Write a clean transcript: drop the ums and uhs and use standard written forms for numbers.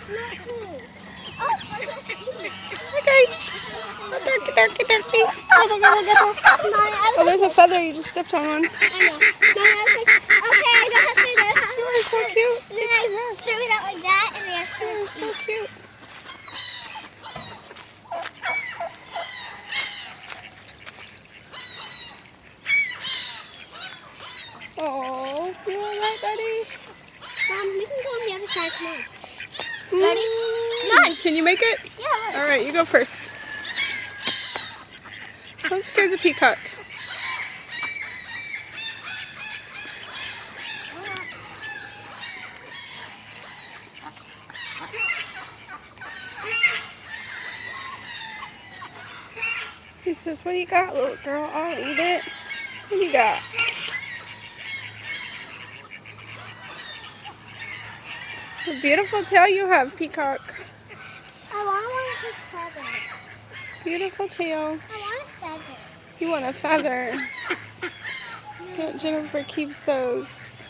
Hi guys. Oh, turkey. Gobble, gobble, gobble. Oh, there's a feather. You just stepped on one. I know. Okay, I don't have to do that. You are so cute. And then I threw it out like that, and then I You are so cute. Oh, you all right, buddy? Mom, we can go on the other side. Come on. Ready? Come on. Can you make it? Yeah. All right, you go first. Don't scare the peacock. He says, what do you got, little girl? I'll eat it. What do you got? A beautiful tail you have, peacock. I want his feather. Beautiful tail. I want a feather. You want a feather. Aunt Jennifer keeps those.